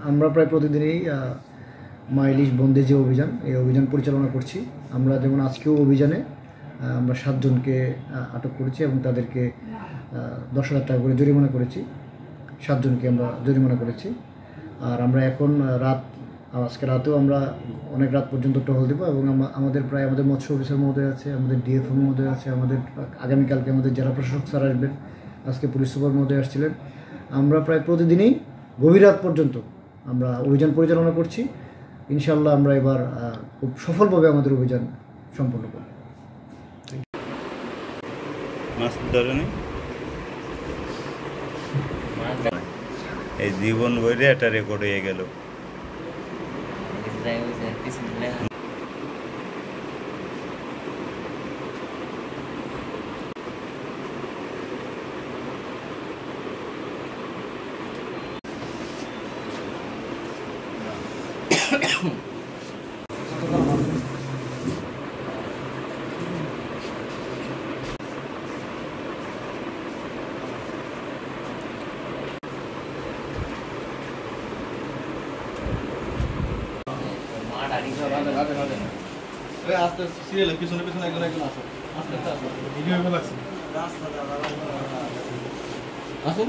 আমরা প্রায় প্রতিদিনই মা ইলিশ বন্দী যে অভিযান, এই অভিযান পরিচালনা করছি। আমরা যেমন আজকেও অভিযানে আমরা 7 জনকে আটক করেছি এবং তাদেরকে 10,000 টাকা করে জরিমানা করেছি। 7 জনকে আমরা জরিমানা করেছি। আর আমরা এখন আজকে রাতেও আমরা অনেক রাত পর্যন্ত টহল দেবো এবং আমাদের মৎস্য অফিসার মহোদয় আছে, আমাদের ডিএফও মহোদয় আছে, আমাদের আগামীকালকে আমাদের জেলা প্রশাসক স্যার আসবেন, আজকে পুলিশ সুপার মহোদয় আসছিলেন। আমরা প্রায় প্রতিদিনই গভীর রাত পর্যন্ত আমরা অভিযান পরিচালনা করছি। ইনশাআল্লাহ আমরা এবার খুব সফলভাবে আমাদের অভিযান সম্পন্ন করব। এই জীবন বইরে একটা রেকর্ড হয়ে গেল। আস্তে সিরিয়াল পিছনে পিছনে একজন একজন আসো, আস্তে আস্তে আসো, ভিডিও এগুলো আছে, আসুন।